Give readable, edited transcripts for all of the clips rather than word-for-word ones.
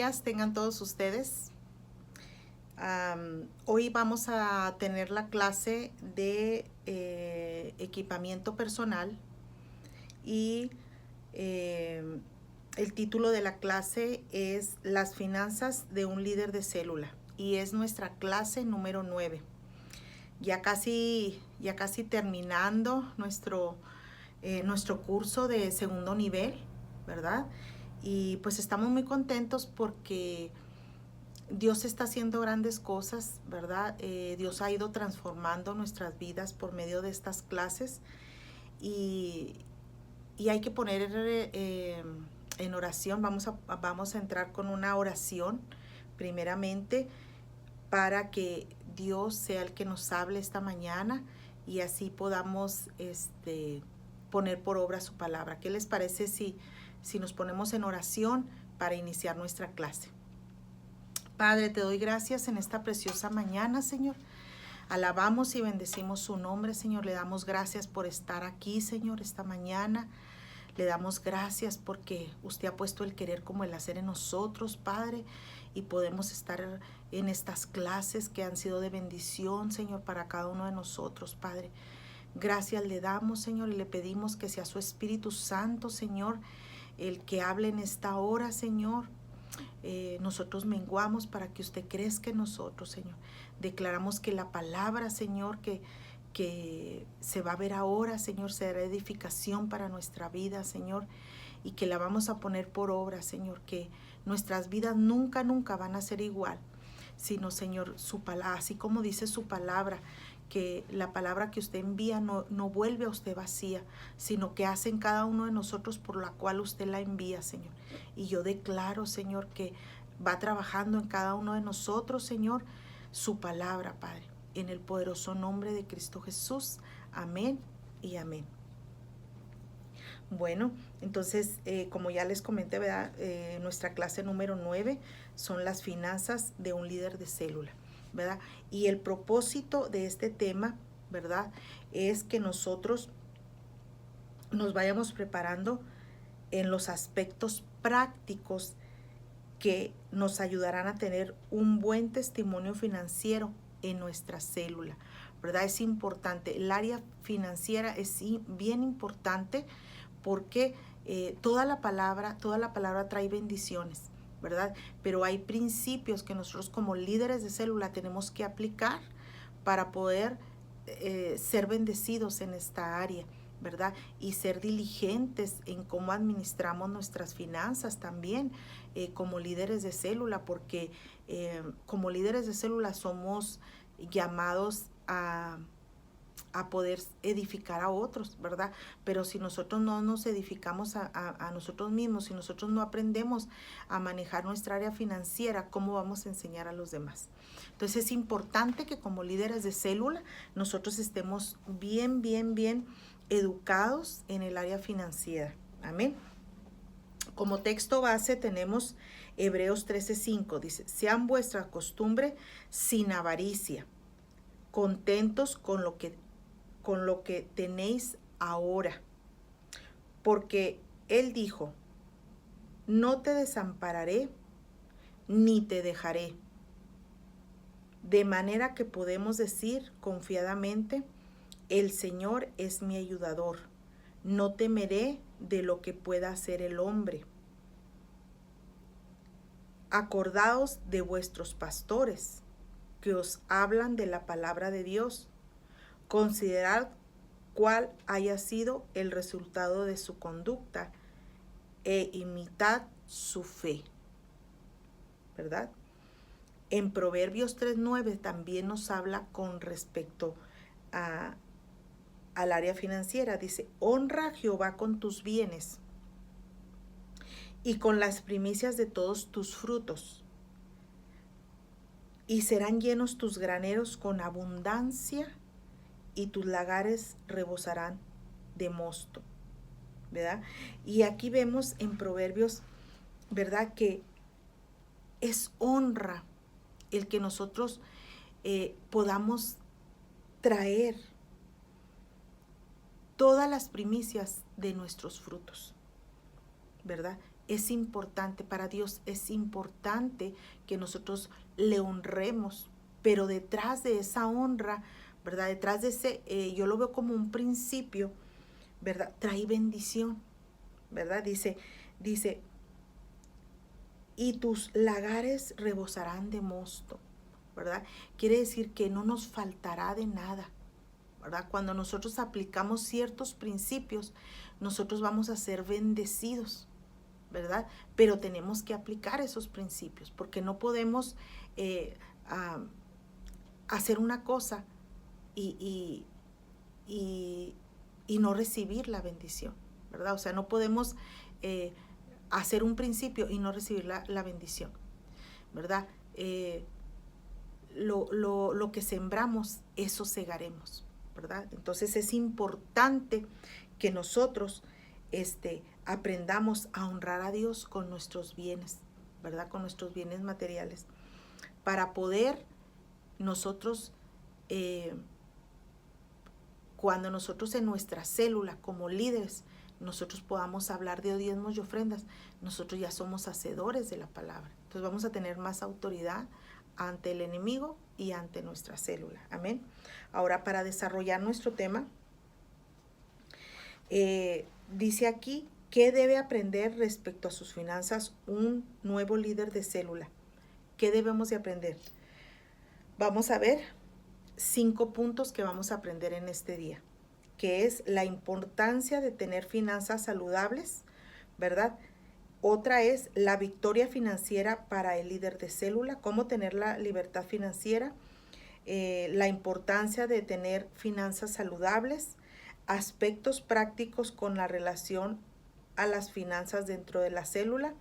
días tengan todos ustedes. Hoy vamos a tener la clase de equipamiento personal y el título de la clase es Las finanzas de un líder de célula y es nuestra clase número 9. Ya casi terminando nuestro curso de segundo nivel, ¿verdad? Y pues estamos muy contentos porque Dios está haciendo grandes cosas, ¿verdad? Dios ha ido transformando nuestras vidas por medio de estas clases y hay que poner en oración. Vamos a entrar con una oración primeramente para que Dios sea el que nos hable esta mañana y así podamos poner por obra su palabra. ¿Qué les parece si nos ponemos en oración para iniciar nuestra clase? Padre, te doy gracias en esta preciosa mañana, Señor. Alabamos y bendecimos su nombre, Señor. Le damos gracias por estar aquí, Señor, esta mañana. Le damos gracias porque usted ha puesto el querer como el hacer en nosotros, Padre, y podemos estar en estas clases que han sido de bendición, Señor, para cada uno de nosotros, Padre. Gracias le damos, Señor, y le pedimos que sea su Espíritu Santo, Señor, el que hable en esta hora, Señor. Nosotros menguamos para que usted crezca en nosotros, Señor. Declaramos que la palabra, Señor, que se va a ver ahora, Señor, será edificación para nuestra vida, Señor, y que la vamos a poner por obra, Señor, que nuestras vidas nunca van a ser igual, sino, Señor, su palabra, así como dice su palabra, que la palabra que usted envía no vuelve a usted vacía, sino que hace en cada uno de nosotros por la cual usted la envía, Señor. Y yo declaro, Señor, que va trabajando en cada uno de nosotros, Señor, su palabra, Padre, en el poderoso nombre de Cristo Jesús. Amén y amén. Bueno, entonces, como ya les comenté, ¿verdad? Nuestra clase número 9 son las finanzas de un líder de célula, ¿verdad? Y el propósito de este tema, ¿verdad?, es que nosotros nos vayamos preparando en los aspectos prácticos que nos ayudarán a tener un buen testimonio financiero en nuestra célula, ¿verdad? Es importante, el área financiera es bien importante porque toda la palabra trae bendiciones, ¿verdad? Pero hay principios que nosotros como líderes de célula tenemos que aplicar para poder ser bendecidos en esta área, ¿verdad? Y ser diligentes en cómo administramos nuestras finanzas también como líderes de célula, porque como líderes de célula somos llamados a poder edificar a otros, ¿verdad? Pero si nosotros no nos edificamos a nosotros mismos, si nosotros no aprendemos a manejar nuestra área financiera, ¿cómo vamos a enseñar a los demás? Entonces es importante que como líderes de célula nosotros estemos bien educados en el área financiera. Amén. Como texto base tenemos Hebreos 13:5, dice: sean vuestra costumbre sin avaricia, contentos con lo que tenéis ahora, porque Él dijo: no te desampararé ni te dejaré. De manera que podemos decir confiadamente: el Señor es mi ayudador, no temeré de lo que pueda hacer el hombre. Acordaos de vuestros pastores, que os hablan de la palabra de Dios. Considerad cuál haya sido el resultado de su conducta e imitad su fe, ¿verdad? En Proverbios 3:9 también nos habla con respecto al área financiera. Dice: honra a Jehová con tus bienes y con las primicias de todos tus frutos, y serán llenos tus graneros con abundancia, y tus lagares rebosarán de mosto, ¿verdad? Y aquí vemos en Proverbios, ¿verdad?, que es honra el que nosotros podamos traer todas las primicias de nuestros frutos, ¿verdad? es importante, para Dios es importante que nosotros le honremos, pero detrás de esa honra, ¿verdad? Detrás de ese, yo lo veo como un principio, ¿verdad? Trae bendición, ¿verdad? Dice, y tus lagares rebosarán de mosto, ¿verdad? Quiere decir que no nos faltará de nada, ¿verdad? Cuando nosotros aplicamos ciertos principios, nosotros vamos a ser bendecidos, ¿verdad? Pero tenemos que aplicar esos principios, porque no podemos hacer una cosa y no recibir la bendición, ¿verdad? O sea, no podemos hacer un principio y no recibir la bendición, ¿verdad? Lo que sembramos, eso segaremos, ¿verdad? Entonces es importante que nosotros aprendamos a honrar a Dios con nuestros bienes, ¿verdad? Con nuestros bienes materiales, para poder nosotros, cuando nosotros en nuestra célula como líderes, nosotros podamos hablar de diezmos y ofrendas, nosotros ya somos hacedores de la palabra. Entonces vamos a tener más autoridad ante el enemigo y ante nuestra célula. Amén. Ahora, para desarrollar nuestro tema, dice aquí, ¿qué debe aprender respecto a sus finanzas un nuevo líder de célula? ¿Qué debemos de aprender? Vamos a ver 5 puntos que vamos a aprender en este día, que es la importancia de tener finanzas saludables, ¿verdad? Otra es la victoria financiera para el líder de célula, cómo tener la libertad financiera, la importancia de tener finanzas saludables, aspectos prácticos con la relación a las finanzas dentro de la célula,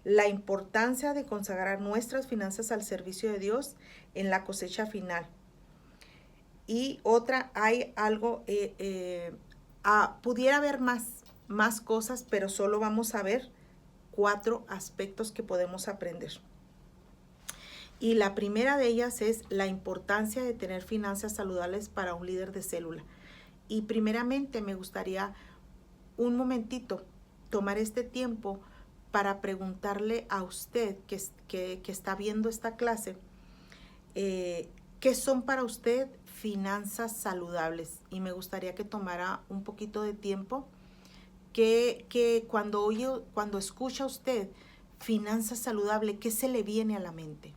la importancia de consagrar nuestras finanzas al servicio de Dios en la cosecha final. Y otra, hay algo, pudiera haber más cosas, pero solo vamos a ver 4 aspectos que podemos aprender. Y la primera de ellas es la importancia de tener finanzas saludables para un líder de célula. Y primeramente me gustaría un momentito tomar este tiempo para preguntarle a usted que está viendo esta clase, ¿qué son para usted finanzas saludables? Y me gustaría que tomara un poquito de tiempo, que cuando escucha usted finanzas saludables, ¿qué se le viene a la mente?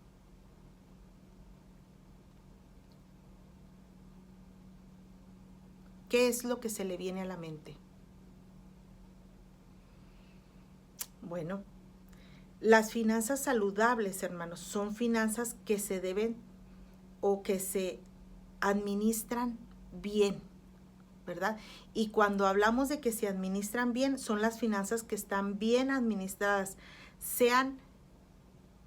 ¿Qué es lo que se le viene a la mente? Bueno, las finanzas saludables, hermanos, son finanzas que se deben o que se administran bien, ¿verdad? Y cuando hablamos de que se administran bien, son las finanzas que están bien administradas, sean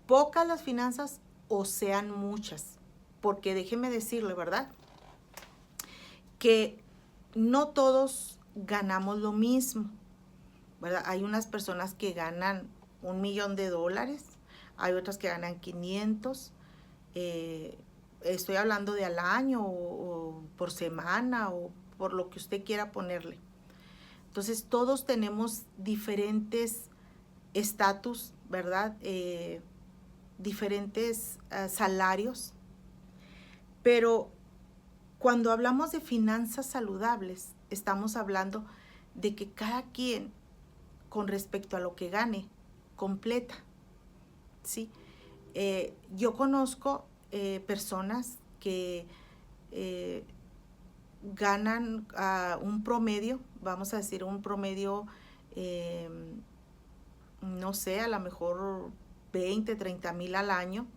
pocas las finanzas o sean muchas, porque déjeme decirle, ¿verdad? Que no todos ganamos lo mismo, ¿verdad? Hay unas personas que ganan $1,000,000, hay otras que ganan 500, estoy hablando de al año o por semana o por lo que usted quiera ponerle. Entonces todos tenemos diferentes estatus, ¿verdad? Diferentes salarios, pero cuando hablamos de finanzas saludables, estamos hablando de que cada quien, con respecto a lo que gane, completa, ¿sí? Yo conozco personas que ganan un promedio, vamos a decir un promedio, no sé, a lo mejor 20, 30 mil al año,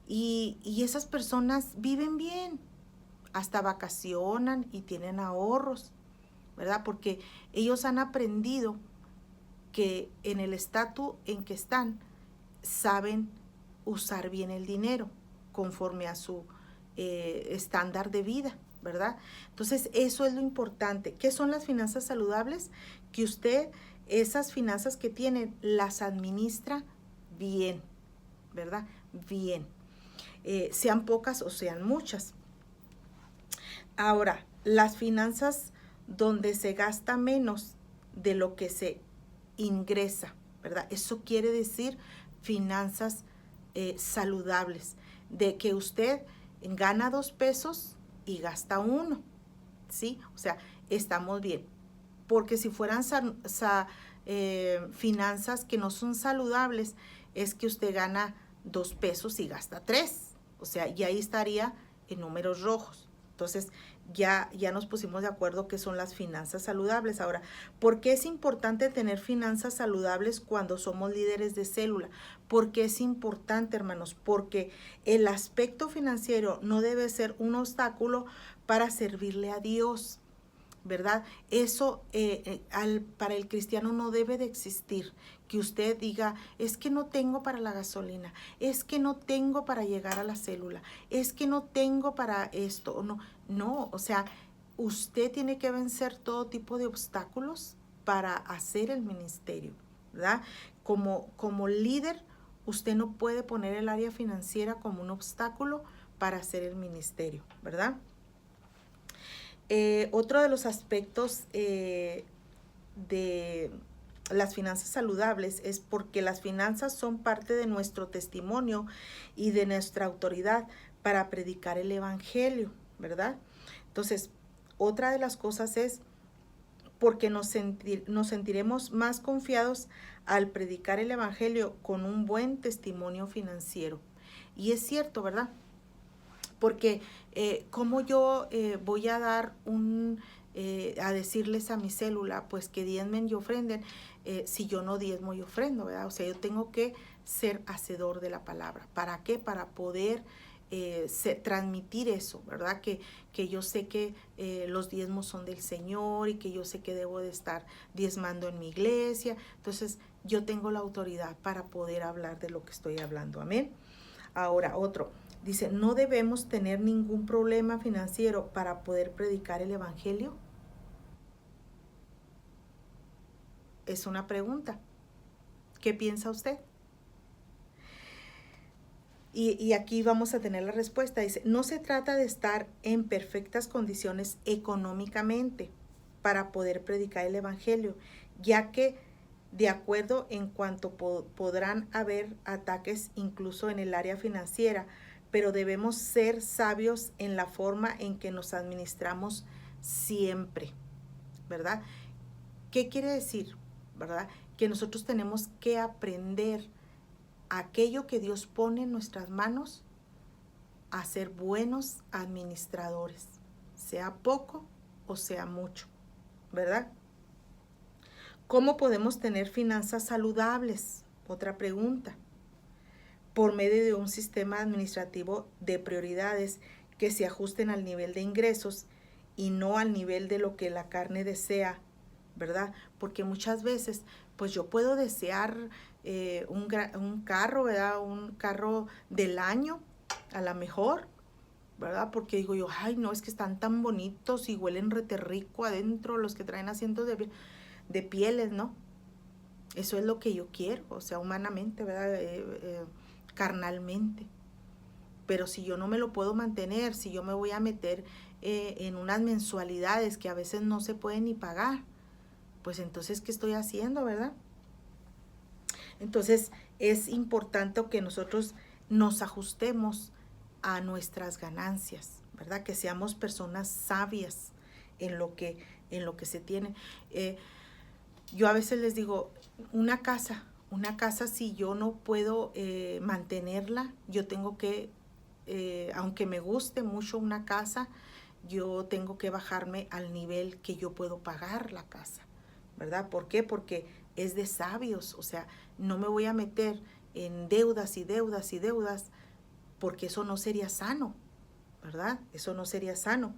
y esas personas viven bien, hasta vacacionan y tienen ahorros, ¿verdad? Porque ellos han aprendido que en el estatus en que están, saben usar bien el dinero conforme a su estándar de vida, ¿verdad? Entonces, eso es lo importante. ¿Qué son las finanzas saludables? Que usted, esas finanzas que tiene, las administra bien, ¿verdad? Bien. Sean pocas o sean muchas. Ahora, las finanzas donde se gasta menos de lo que se ingresa, ¿verdad? Eso quiere decir finanzas saludables, de que usted gana 2 pesos y gasta 1, ¿sí? O sea, estamos bien. Porque si fueran finanzas que no son saludables, es que usted gana 2 pesos y gasta 3. O sea, y ahí estaría en números rojos. Entonces, ya nos pusimos de acuerdo que son las finanzas saludables. Ahora, ¿por qué es importante tener finanzas saludables cuando somos líderes de célula? ¿Por qué es importante, hermanos? Porque el aspecto financiero no debe ser un obstáculo para servirle a Dios, ¿verdad? Eso para el cristiano no debe de existir, que usted diga, es que no tengo para la gasolina, es que no tengo para llegar a la célula, es que no tengo para esto, no, o sea, usted tiene que vencer todo tipo de obstáculos para hacer el ministerio, ¿verdad? Como líder, usted no puede poner el área financiera como un obstáculo para hacer el ministerio, ¿verdad? Otro de los aspectos de las finanzas saludables es porque las finanzas son parte de nuestro testimonio y de nuestra autoridad para predicar el evangelio, ¿verdad? Entonces, otra de las cosas es porque nos sentiremos más confiados al predicar el evangelio con un buen testimonio financiero. Y es cierto, ¿verdad? Porque ¿cómo yo voy a dar a decirles a mi célula, pues que diezmen y ofrenden, si yo no diezmo y ofrendo, ¿verdad? O sea, yo tengo que ser hacedor de la palabra. ¿Para qué? Para poder transmitir eso, ¿verdad? Que yo sé que los diezmos son del Señor y que yo sé que debo de estar diezmando en mi iglesia. Entonces, yo tengo la autoridad para poder hablar de lo que estoy hablando. Amén. Ahora, otro. Dice, ¿no debemos tener ningún problema financiero para poder predicar el evangelio? Es una pregunta. ¿Qué piensa usted? Y aquí vamos a tener la respuesta. Dice, no se trata de estar en perfectas condiciones económicamente para poder predicar el evangelio, ya que de acuerdo en cuanto podrán haber ataques incluso en el área financiera, pero debemos ser sabios en la forma en que nos administramos siempre, ¿verdad? ¿Qué quiere decir, verdad? Que nosotros tenemos que aprender aquello que Dios pone en nuestras manos a ser buenos administradores, sea poco o sea mucho, ¿verdad? ¿Cómo podemos tener finanzas saludables? Otra pregunta. Por medio de un sistema administrativo de prioridades que se ajusten al nivel de ingresos y no al nivel de lo que la carne desea, ¿verdad? Porque muchas veces, pues yo puedo desear un carro, ¿verdad? Un carro del año, a lo mejor, ¿verdad? Porque digo yo, ay, no, es que están tan bonitos y huelen rete rico adentro los que traen asientos de pieles, ¿no? Eso es lo que yo quiero, o sea, humanamente, ¿verdad? Carnalmente. Pero si yo no me lo puedo mantener, si yo me voy a meter en unas mensualidades que a veces no se pueden ni pagar, pues entonces, ¿qué estoy haciendo, verdad? Entonces, es importante que nosotros nos ajustemos a nuestras ganancias, ¿verdad? Que seamos personas sabias en lo que se tiene. Yo a veces les digo, una casa si yo no puedo mantenerla, yo tengo que, aunque me guste mucho una casa, yo tengo que bajarme al nivel que yo puedo pagar la casa, ¿verdad? ¿Por qué? Porque es de sabios, o sea, no me voy a meter en deudas y deudas y deudas, porque eso no sería sano, ¿verdad? Eso no sería sano.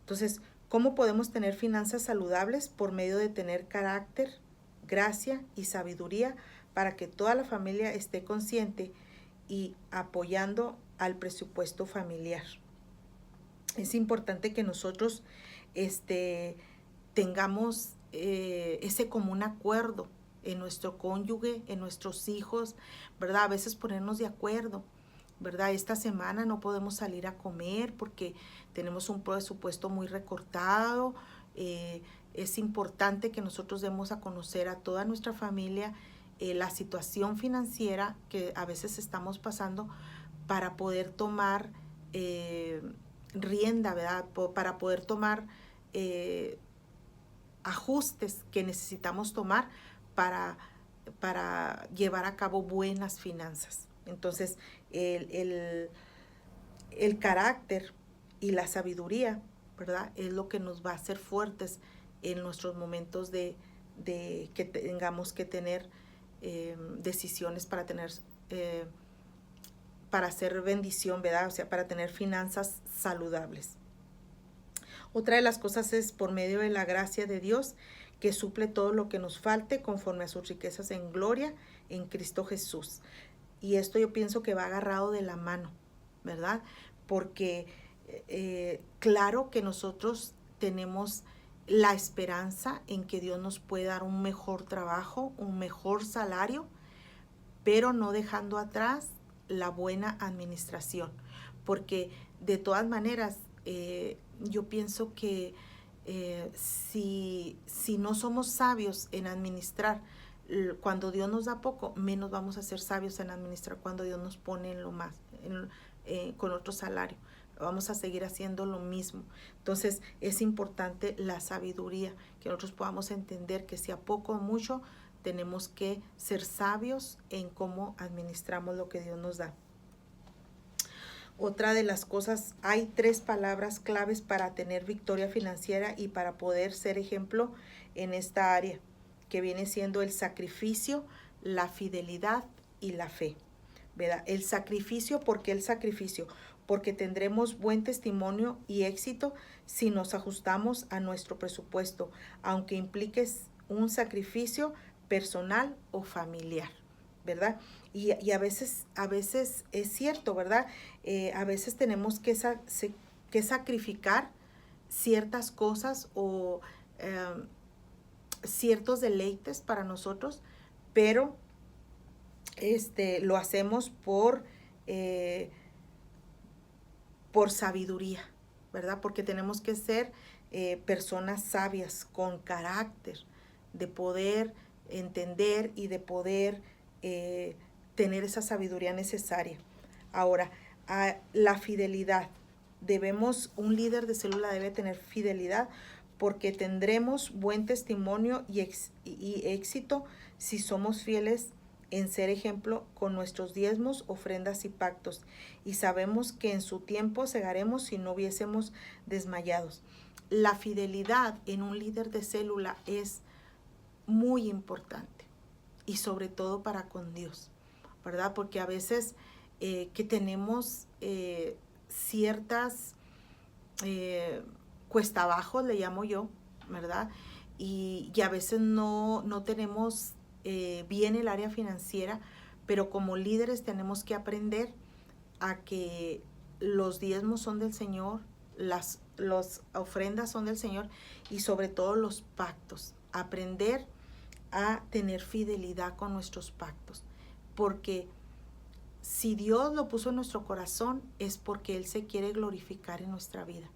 Entonces, ¿cómo podemos tener finanzas saludables? Por medio de tener carácter, gracia y sabiduría para que toda la familia esté consciente y apoyando al presupuesto familiar. Es importante que nosotros tengamos ese común acuerdo en nuestro cónyuge, en nuestros hijos, ¿verdad? A veces ponernos de acuerdo, ¿verdad? Esta semana no podemos salir a comer porque tenemos un presupuesto muy recortado. Es importante que nosotros demos a conocer a toda nuestra familia la situación financiera que a veces estamos pasando para poder tomar rienda, ¿verdad? Para poder tomar ajustes que necesitamos tomar para llevar a cabo buenas finanzas. Entonces, el carácter y la sabiduría, ¿verdad? Es lo que nos va a hacer fuertes en nuestros momentos de que tengamos que tener decisiones para hacer bendición, ¿verdad? O sea, para tener finanzas saludables. Otra de las cosas es por medio de la gracia de Dios que suple todo lo que nos falte conforme a sus riquezas en gloria en Cristo Jesús. Y esto yo pienso que va agarrado de la mano, ¿verdad? Porque claro que nosotros tenemos la esperanza en que Dios nos puede dar un mejor trabajo, un mejor salario, pero no dejando atrás la buena administración. Porque de todas maneras, yo pienso que si no somos sabios en administrar, cuando Dios nos da poco, menos vamos a ser sabios en administrar cuando Dios nos pone en lo más, con otro salario. Vamos a seguir haciendo lo mismo. Entonces es importante la sabiduría, que nosotros podamos entender que si a poco o mucho tenemos que ser sabios en cómo administramos lo que Dios nos da. Otra de las cosas, hay 3 palabras claves para tener victoria financiera y para poder ser ejemplo en esta área, que viene siendo el sacrificio, la fidelidad y la fe, ¿verdad? El sacrificio, ¿por qué el sacrificio? Porque tendremos buen testimonio y éxito si nos ajustamos a nuestro presupuesto, aunque implique un sacrificio personal o familiar, ¿verdad? Y a veces es cierto, ¿verdad? A veces tenemos que sacrificar ciertas cosas o ciertos deleites para nosotros, pero lo hacemos por sabiduría, ¿verdad? Porque tenemos que ser personas sabias, con carácter, de poder entender y de poder tener esa sabiduría necesaria. Ahora, la fidelidad. Un líder de célula debe tener fidelidad porque tendremos buen testimonio y éxito si somos fieles en ser ejemplo con nuestros diezmos, ofrendas y pactos. Y sabemos que en su tiempo segaremos si no hubiésemos desmayados. La fidelidad en un líder de célula es muy importante y sobre todo para con Dios, ¿verdad? Porque a veces que tenemos ciertas cuesta abajo, le llamo yo, ¿verdad? Y a veces no tenemos bien el área financiera, pero como líderes tenemos que aprender a que los diezmos son del Señor, las ofrendas son del Señor y sobre todo los pactos. Aprender a tener fidelidad con nuestros pactos, porque si Dios lo puso en nuestro corazón es porque Él se quiere glorificar en nuestra vida.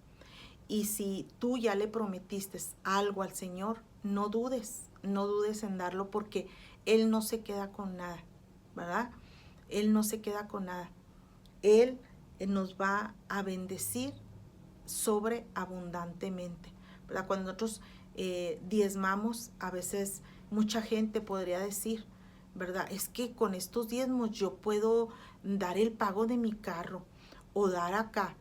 Y si tú ya le prometiste algo al Señor, no dudes en darlo, porque Él no se queda con nada, ¿verdad? Él no se queda con nada. Él nos va a bendecir sobreabundantemente, ¿verdad? Cuando nosotros diezmamos, a veces mucha gente podría decir, ¿verdad? Es que con estos diezmos yo puedo dar el pago de mi carro o dar acá.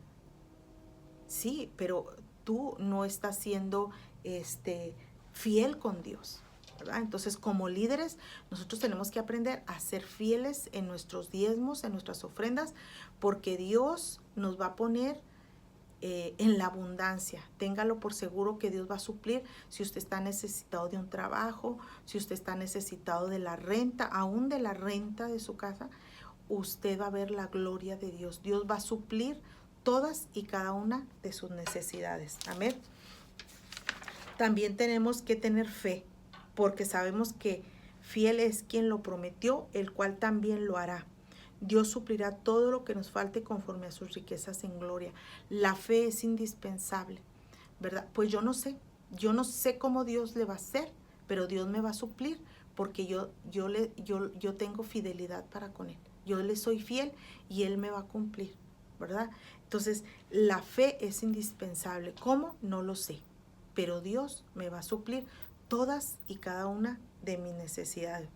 Sí, pero tú no estás siendo fiel con Dios, ¿verdad? Entonces, como líderes, nosotros tenemos que aprender a ser fieles en nuestros diezmos, en nuestras ofrendas, porque Dios nos va a poner en la abundancia. Téngalo por seguro que Dios va a suplir si usted está necesitado de un trabajo, si usted está necesitado de la renta, aún de la renta de su casa, usted va a ver la gloria de Dios. Dios va a suplir todas y cada una de sus necesidades. Amén. También tenemos que tener fe, porque sabemos que fiel es quien lo prometió, el cual también lo hará. Dios suplirá todo lo que nos falte conforme a sus riquezas en gloria. La fe es indispensable, ¿verdad? Pues yo no sé cómo Dios le va a hacer, pero Dios me va a suplir porque yo tengo fidelidad para con Él. Yo le soy fiel y Él me va a cumplir, ¿verdad? Entonces, la fe es indispensable. ¿Cómo? No lo sé, pero Dios me va a suplir todas y cada una de mis necesidades,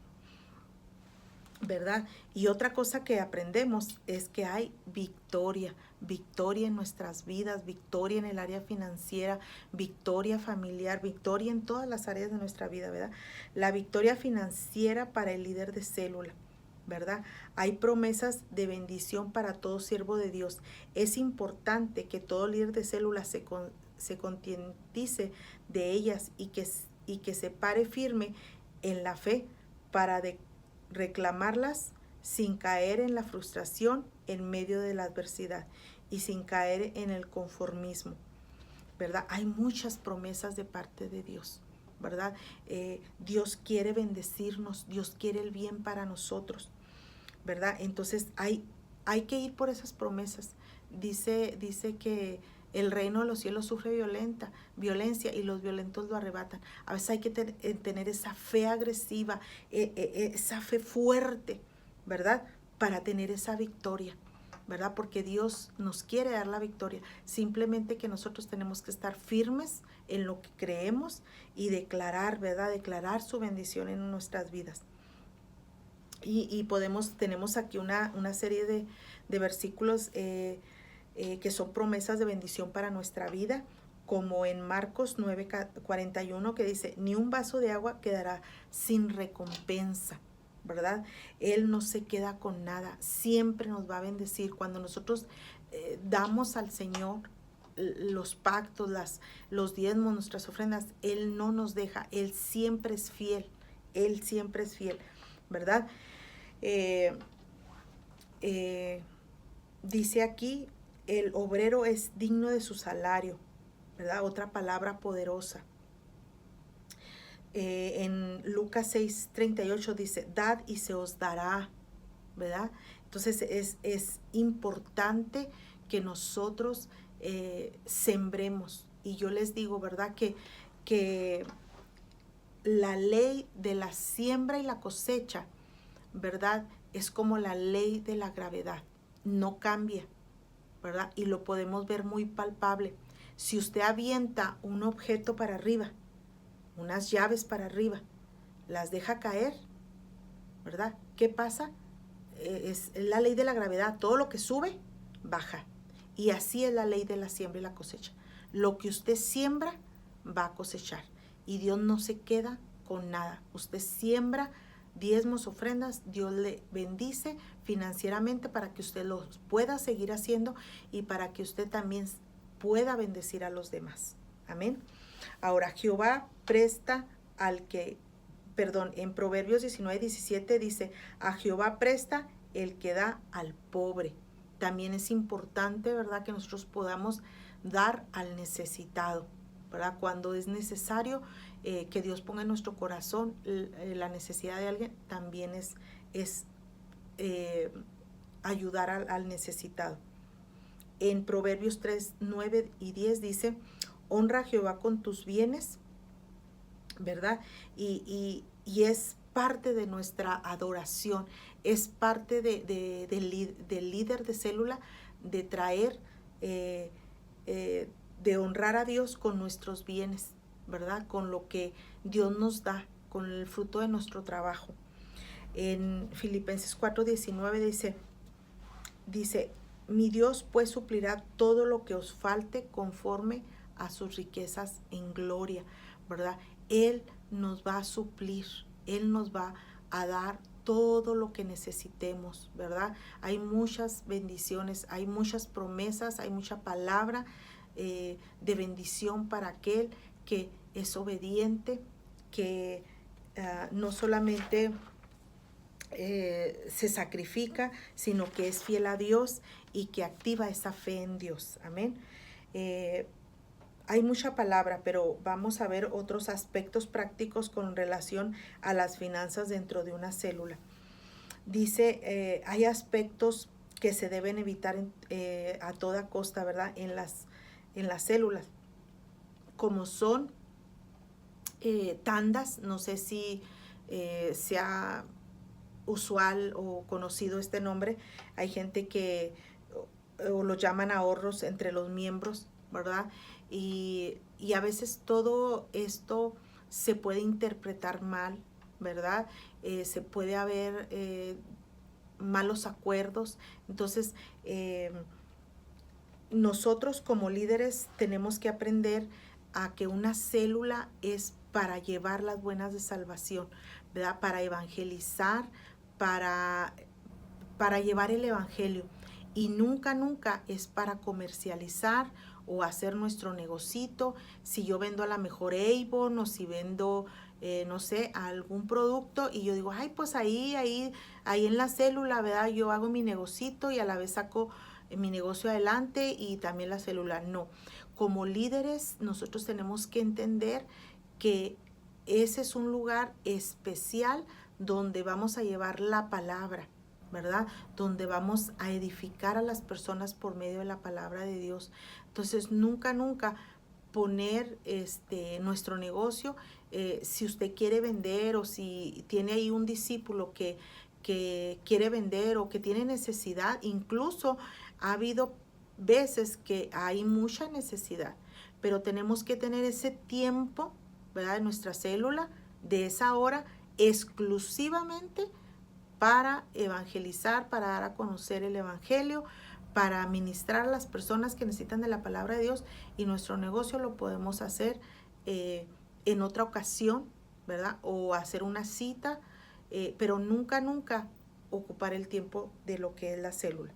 ¿verdad? Y otra cosa que aprendemos es que hay victoria en nuestras vidas, victoria en el área financiera, victoria familiar, victoria en todas las áreas de nuestra vida, ¿verdad? La victoria financiera para el líder de célula, ¿verdad? Hay promesas de bendición para todo siervo de Dios. Es importante que todo líder de célula se concientice de ellas y que se pare firme en la fe para reclamarlas sin caer en la frustración en medio de la adversidad y sin caer en el conformismo, ¿verdad? Hay muchas promesas de parte de Dios, ¿verdad? Dios quiere bendecirnos, Dios quiere el bien para nosotros, ¿verdad? Entonces hay que ir por esas promesas. Dice que el reino de los cielos sufre violencia y los violentos lo arrebatan. A veces hay que tener esa fe agresiva, esa fe fuerte, ¿verdad? Para tener esa victoria, ¿verdad? Porque Dios nos quiere dar la victoria. Simplemente que nosotros tenemos que estar firmes en lo que creemos y declarar, ¿verdad? Declarar su bendición en nuestras vidas. Y tenemos aquí una serie de versículos que son promesas de bendición para nuestra vida, como en Marcos 9:41, que dice, ni un vaso de agua quedará sin recompensa, ¿verdad? Él no se queda con nada, siempre nos va a bendecir. Cuando nosotros damos al Señor los pactos, los diezmos, nuestras ofrendas, Él no nos deja, Él siempre es fiel, ¿verdad? Dice aquí, el obrero es digno de su salario, ¿verdad? Otra palabra poderosa. En Lucas 6:38 dice, dad y se os dará, ¿verdad? Entonces es importante que nosotros sembremos. Y yo les digo, ¿verdad? Que la ley de la siembra y la cosecha, ¿verdad? Es como la ley de la gravedad, no cambia, ¿verdad? Y lo podemos ver muy palpable. Si usted avienta un objeto para arriba, unas llaves para arriba, las deja caer, ¿verdad? ¿Qué pasa? Es la ley de la gravedad, todo lo que sube, baja. Y así es la ley de la siembra y la cosecha. Lo que usted siembra, va a cosechar. Y Dios no se queda con nada. Usted siembra diezmos, ofrendas, Dios le bendice financieramente para que usted los pueda seguir haciendo y para que usted también pueda bendecir a los demás. Amén. Ahora, Jehová presta en Proverbios 19:17 dice, a Jehová presta el que da al pobre. También es importante, ¿verdad?, que nosotros podamos dar al necesitado, ¿verdad? Cuando es necesario que Dios ponga en nuestro corazón la necesidad de alguien, también es ayudar al necesitado. En Proverbios 3:9-10 dice, honra a Jehová con tus bienes, ¿verdad? Y es parte de nuestra adoración, es parte del líder de célula, de traer, de honrar a Dios con nuestros bienes, ¿verdad? Con lo que Dios nos da, con el fruto de nuestro trabajo. En Filipenses 4:19 dice, mi Dios pues suplirá todo lo que os falte conforme a sus riquezas en gloria, ¿verdad? Él nos va a suplir, Él nos va a dar todo lo que necesitemos, ¿verdad? Hay muchas bendiciones, hay muchas promesas, hay mucha palabra de bendición para aquel que es obediente, que no solamente se sacrifica, sino que es fiel a Dios y que activa esa fe en Dios. Amén. Hay mucha palabra, pero vamos a ver otros aspectos prácticos con relación a las finanzas dentro de una célula. Dice, hay aspectos que se deben evitar a toda costa, ¿verdad? En las células, como son tandas. No sé si sea usual o conocido este nombre. Hay gente que o lo llaman ahorros entre los miembros, ¿verdad? Y a veces todo esto se puede interpretar mal, ¿verdad? Se puede haber malos acuerdos. Entonces, nosotros como líderes tenemos que aprender a que una célula es para llevar las buenas de salvación, ¿verdad? Para evangelizar, para llevar el evangelio. Y nunca, nunca es para comercializar o hacer nuestro negocito. Si yo vendo a la mejor Avon o si vendo, no sé, algún producto y yo digo, ay, pues ahí en la célula, ¿verdad? Yo hago mi negocito y a la vez saco mi negocio adelante y también la célula. No, como líderes nosotros tenemos que entender que ese es un lugar especial donde vamos a llevar la palabra, ¿verdad? Donde vamos a edificar a las personas por medio de la palabra de Dios. Entonces, nunca, nunca poner nuestro negocio, si usted quiere vender o si tiene ahí un discípulo que quiere vender o que tiene necesidad, incluso ha habido veces que hay mucha necesidad, pero tenemos que tener ese tiempo, ¿verdad? De nuestra célula, de esa hora, exclusivamente para evangelizar, para dar a conocer el evangelio, para ministrar a las personas que necesitan de la palabra de Dios, y nuestro negocio lo podemos hacer en otra ocasión, ¿verdad? O hacer una cita, pero nunca, nunca ocupar el tiempo de lo que es la célula,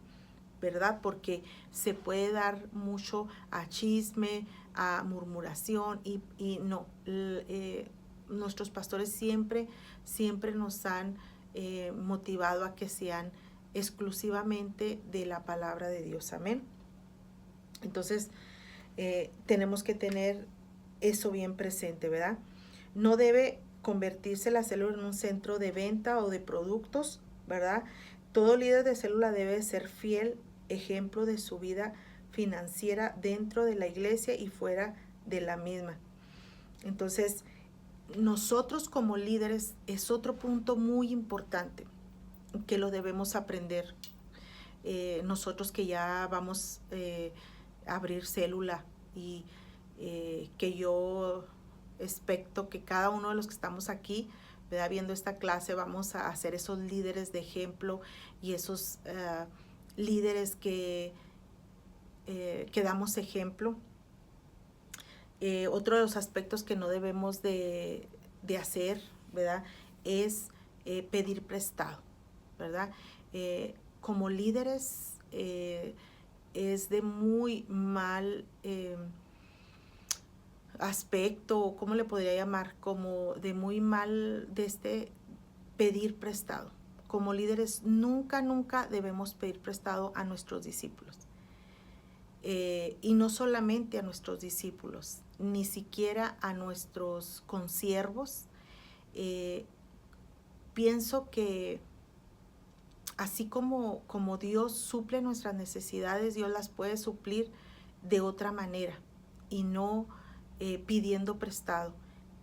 ¿verdad? Porque se puede dar mucho a chisme, a murmuración y no. Nuestros pastores siempre nos han motivado a que sean exclusivamente de la palabra de Dios. Amén. Entonces, tenemos que tener eso bien presente, ¿verdad? No debe convertirse la célula en un centro de venta o de productos, ¿verdad? Todo líder de célula debe ser fiel ejemplo de su vida financiera dentro de la iglesia y fuera de la misma. Entonces, nosotros como líderes es otro punto muy importante que lo debemos aprender. Nosotros que ya vamos a abrir célula y que yo expecto que cada uno de los que estamos aquí, ¿verdad? Viendo esta clase, vamos a hacer esos líderes de ejemplo y esos líderes que damos ejemplo. Otro de los aspectos que no debemos de hacer, ¿verdad? Es pedir prestado, ¿verdad? Como líderes es de muy mal aspecto, ¿cómo le podría llamar? Como de muy mal pedir prestado. Como líderes nunca, nunca debemos pedir prestado a nuestros discípulos. Y no solamente a nuestros discípulos, ni siquiera a nuestros consiervos. Pienso que así como Dios suple nuestras necesidades, Dios las puede suplir de otra manera y no pidiendo prestado,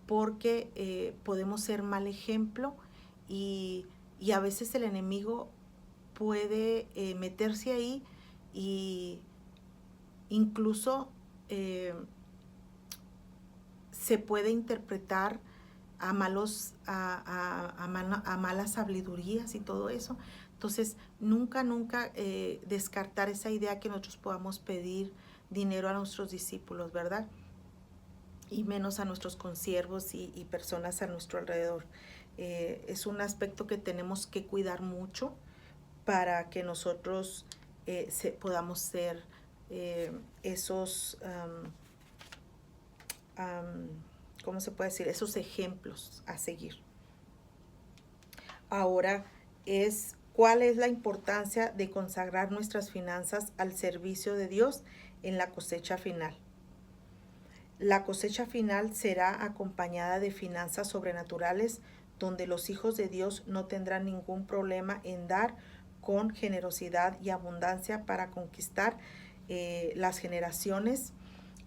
porque podemos ser mal ejemplo y a veces el enemigo puede meterse ahí y incluso se puede interpretar a malas sabidurías y todo eso. Entonces, nunca descartar esa idea que nosotros podamos pedir dinero a nuestros discípulos, ¿verdad? Y menos a nuestros consiervos y personas a nuestro alrededor. Es un aspecto que tenemos que cuidar mucho para que nosotros podamos ser esos, ¿cómo se puede decir? Esos ejemplos a seguir. Ahora ¿cuál es la importancia de consagrar nuestras finanzas al servicio de Dios en la cosecha final? La cosecha final será acompañada de finanzas sobrenaturales donde los hijos de Dios no tendrán ningún problema en dar con generosidad y abundancia para conquistar las generaciones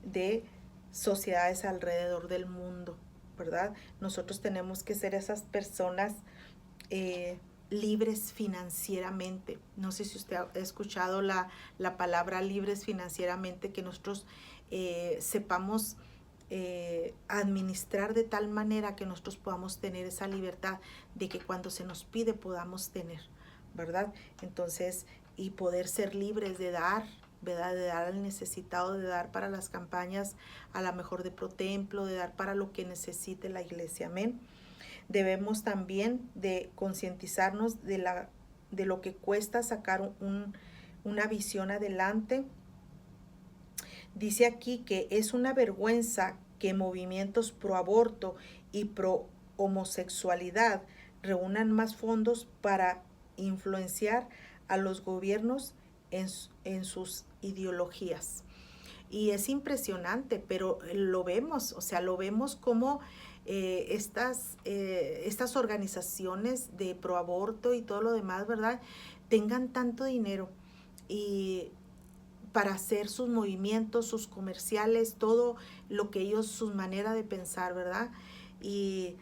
de sociedades alrededor del mundo. ¿verdad? Nosotros tenemos que ser esas personas libres financieramente. No sé si usted ha escuchado la palabra libres financieramente, que nosotros sepamos administrar de tal manera que nosotros podamos tener esa libertad de que cuando se nos pide podamos tener, ¿verdad? Entonces, y poder ser libres de dar, ¿verdad? De dar al necesitado, de dar para las campañas, a la mejor de ProTemplo, de dar para lo que necesite la iglesia. Amén. Debemos también de concientizarnos de lo que cuesta sacar una visión adelante. Dice aquí que es una vergüenza que movimientos pro aborto y pro homosexualidad reúnan más fondos para influenciar a los gobiernos en sus ideologías. Y es impresionante, pero lo vemos, o sea, lo vemos como estas organizaciones de pro aborto y todo lo demás, ¿verdad? Tengan tanto dinero y para hacer sus movimientos, sus comerciales, todo lo que ellos, su manera de pensar, ¿verdad? Y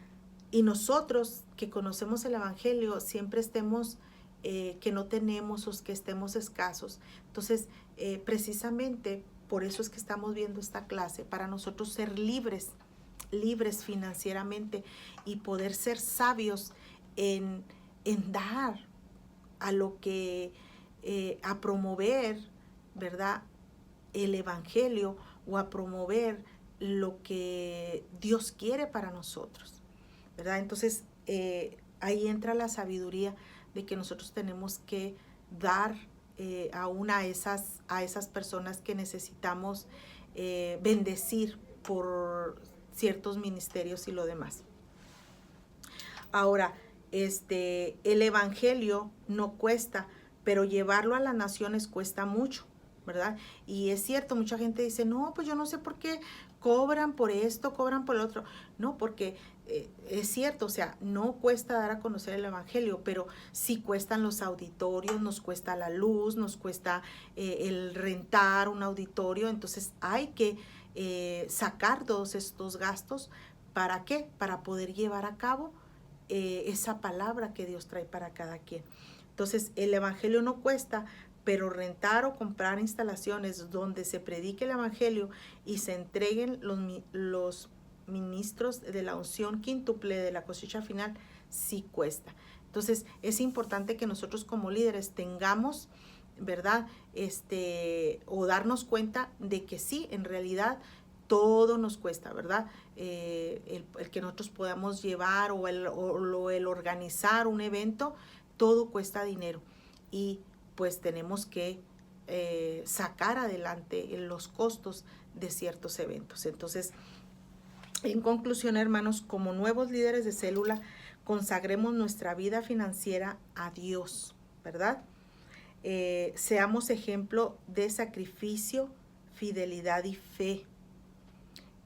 nosotros que conocemos el Evangelio, siempre estemos que no tenemos o que estemos escasos. Entonces, precisamente por eso es que estamos viendo esta clase, para nosotros ser libres financieramente y poder ser sabios en dar a lo que, a promover, ¿verdad? El Evangelio, o a promover lo que Dios quiere para nosotros, ¿verdad? Entonces, ahí entra la sabiduría de que nosotros tenemos que dar aún a esas personas que necesitamos bendecir por ciertos ministerios y lo demás. Ahora, el Evangelio no cuesta, pero llevarlo a las naciones cuesta mucho, ¿verdad? Y es cierto, mucha gente dice, no, pues yo no sé por qué cobran por esto, cobran por el otro. No, porque es cierto, o sea, no cuesta dar a conocer el Evangelio, pero sí cuestan los auditorios, nos cuesta la luz, nos cuesta el rentar un auditorio. Entonces hay que sacar todos estos gastos. ¿Para qué? Para poder llevar a cabo esa palabra que Dios trae para cada quien. Entonces, el Evangelio no cuesta, pero rentar o comprar instalaciones donde se predique el Evangelio y se entreguen los ministros de la unción quíntuple de la cosecha final, sí cuesta. Entonces, es importante que nosotros como líderes tengamos, ¿verdad? O darnos cuenta de que sí, en realidad, todo nos cuesta, ¿verdad? El que nosotros podamos llevar o el organizar un evento, todo cuesta dinero. Y pues tenemos que sacar adelante los costos de ciertos eventos. Entonces, en conclusión, hermanos, como nuevos líderes de célula, consagremos nuestra vida financiera a Dios, ¿verdad? Seamos ejemplo de sacrificio, fidelidad y fe.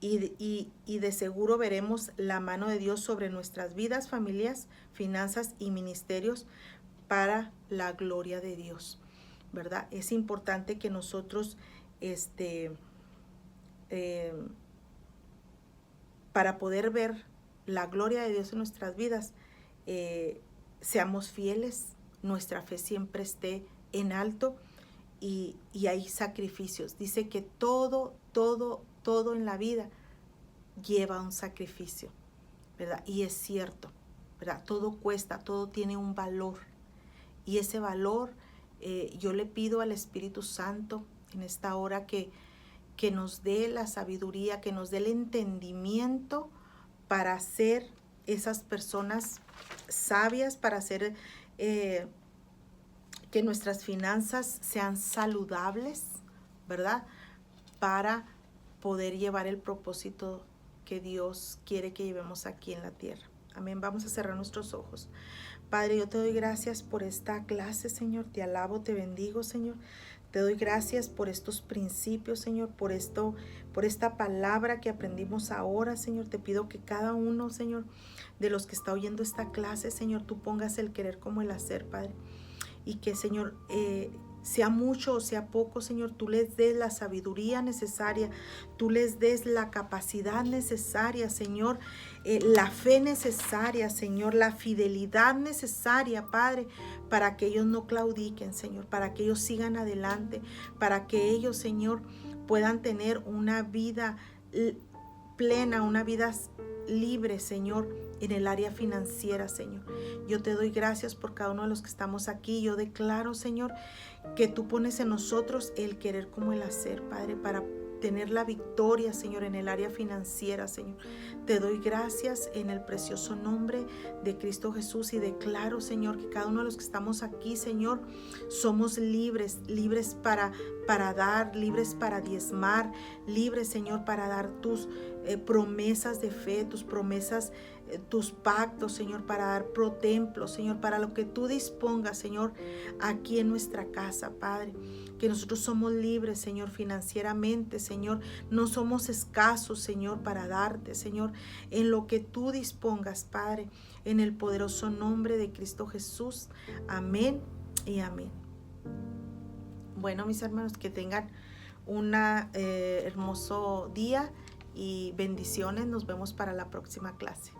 Y de seguro veremos la mano de Dios sobre nuestras vidas, familias, finanzas y ministerios para la gloria de Dios, ¿verdad? Es importante que nosotros, para poder ver la gloria de Dios en nuestras vidas, seamos fieles, nuestra fe siempre esté en alto y hay sacrificios. Dice que todo en la vida lleva un sacrificio, ¿verdad? Y es cierto, ¿verdad? Todo cuesta, todo tiene un valor. Y ese valor, yo le pido al Espíritu Santo en esta hora que nos dé la sabiduría, que nos dé el entendimiento para ser esas personas sabias, para hacer que nuestras finanzas sean saludables, ¿verdad? Para poder llevar el propósito que Dios quiere que llevemos aquí en la tierra. Amén. Vamos a cerrar nuestros ojos. Padre, yo te doy gracias por esta clase, Señor. Te alabo, te bendigo, Señor. Te doy gracias por estos principios, Señor, por esta palabra que aprendimos ahora, Señor. Te pido que cada uno, Señor, de los que está oyendo esta clase, Señor, tú pongas el querer como el hacer, Padre. Y que, Señor, sea mucho o sea poco, Señor, tú les des la sabiduría necesaria, tú les des la capacidad necesaria, Señor, la fe necesaria, Señor, la fidelidad necesaria, Padre, para que ellos no claudiquen, Señor, para que ellos sigan adelante, para que ellos, Señor, puedan tener una vida plena, una vida libre, Señor, en el área financiera, Señor. Yo te doy gracias por cada uno de los que estamos aquí. Yo declaro, Señor, que tú pones en nosotros el querer como el hacer, Padre, para tener la victoria, Señor, en el área financiera, Señor. Te doy gracias en el precioso nombre de Cristo Jesús y declaro, Señor, que cada uno de los que estamos aquí, Señor, somos libres, libres para dar, libres para diezmar, libres, Señor, para dar tus promesas de fe, tus promesas, tus pactos, Señor, para dar pro templo, Señor, para lo que tú dispongas, Señor, aquí en nuestra casa, Padre. Que nosotros somos libres, Señor, financieramente, Señor. No somos escasos, Señor, para darte, Señor, en lo que tú dispongas, Padre, en el poderoso nombre de Cristo Jesús. Amén y amén. Bueno, mis hermanos, que tengan un hermoso día y bendiciones. Nos vemos para la próxima clase.